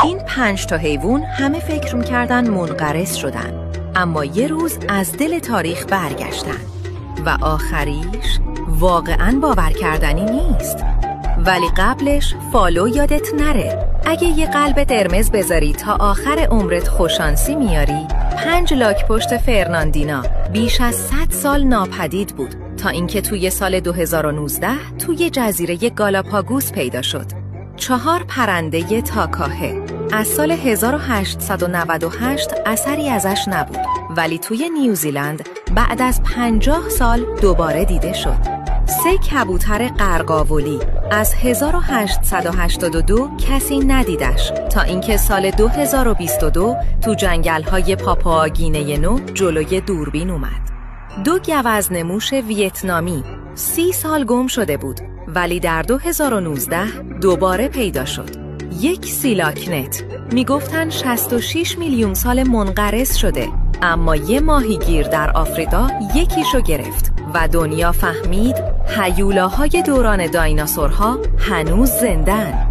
این 5 تا حیوان همه فکر می‌کردن منقرض شدن، اما یه روز از دل تاریخ برگشتن و آخریش واقعاً باور کردنی نیست. ولی قبلش فالو یادت نره، اگه یه قلب قرمز بذاری تا آخر عمرت خوشانسی میاری، 5 لاک‌پشت فرناندینا بیش از 100 سال ناپدید بود تا اینکه توی سال 2019 توی جزیره گالاپاگوس پیدا شد. 4 پرنده تاکاهه. از سال 1898 اثری ازش نبود، ولی توی نیوزیلند بعد از 50 سال دوباره دیده شد. 3 کبوتر قرقاولی. از 1882 کسی ندیدش تا اینکه سال 2022 تو جنگل‌های پاپوآگینه نو جلوی دوربین اومد. 2 گوزنموش ویتنامی 30 سال گم شده بود، ولی در 2019 دوباره پیدا شد. 1 سیلاکنت. میگفتن 66 میلیون سال منقرض شده، اما یه ماهیگیر در آفریقا یکیشو گرفت و دنیا فهمید هیولاهای دوران دایناسورها هنوز زنده‌اند.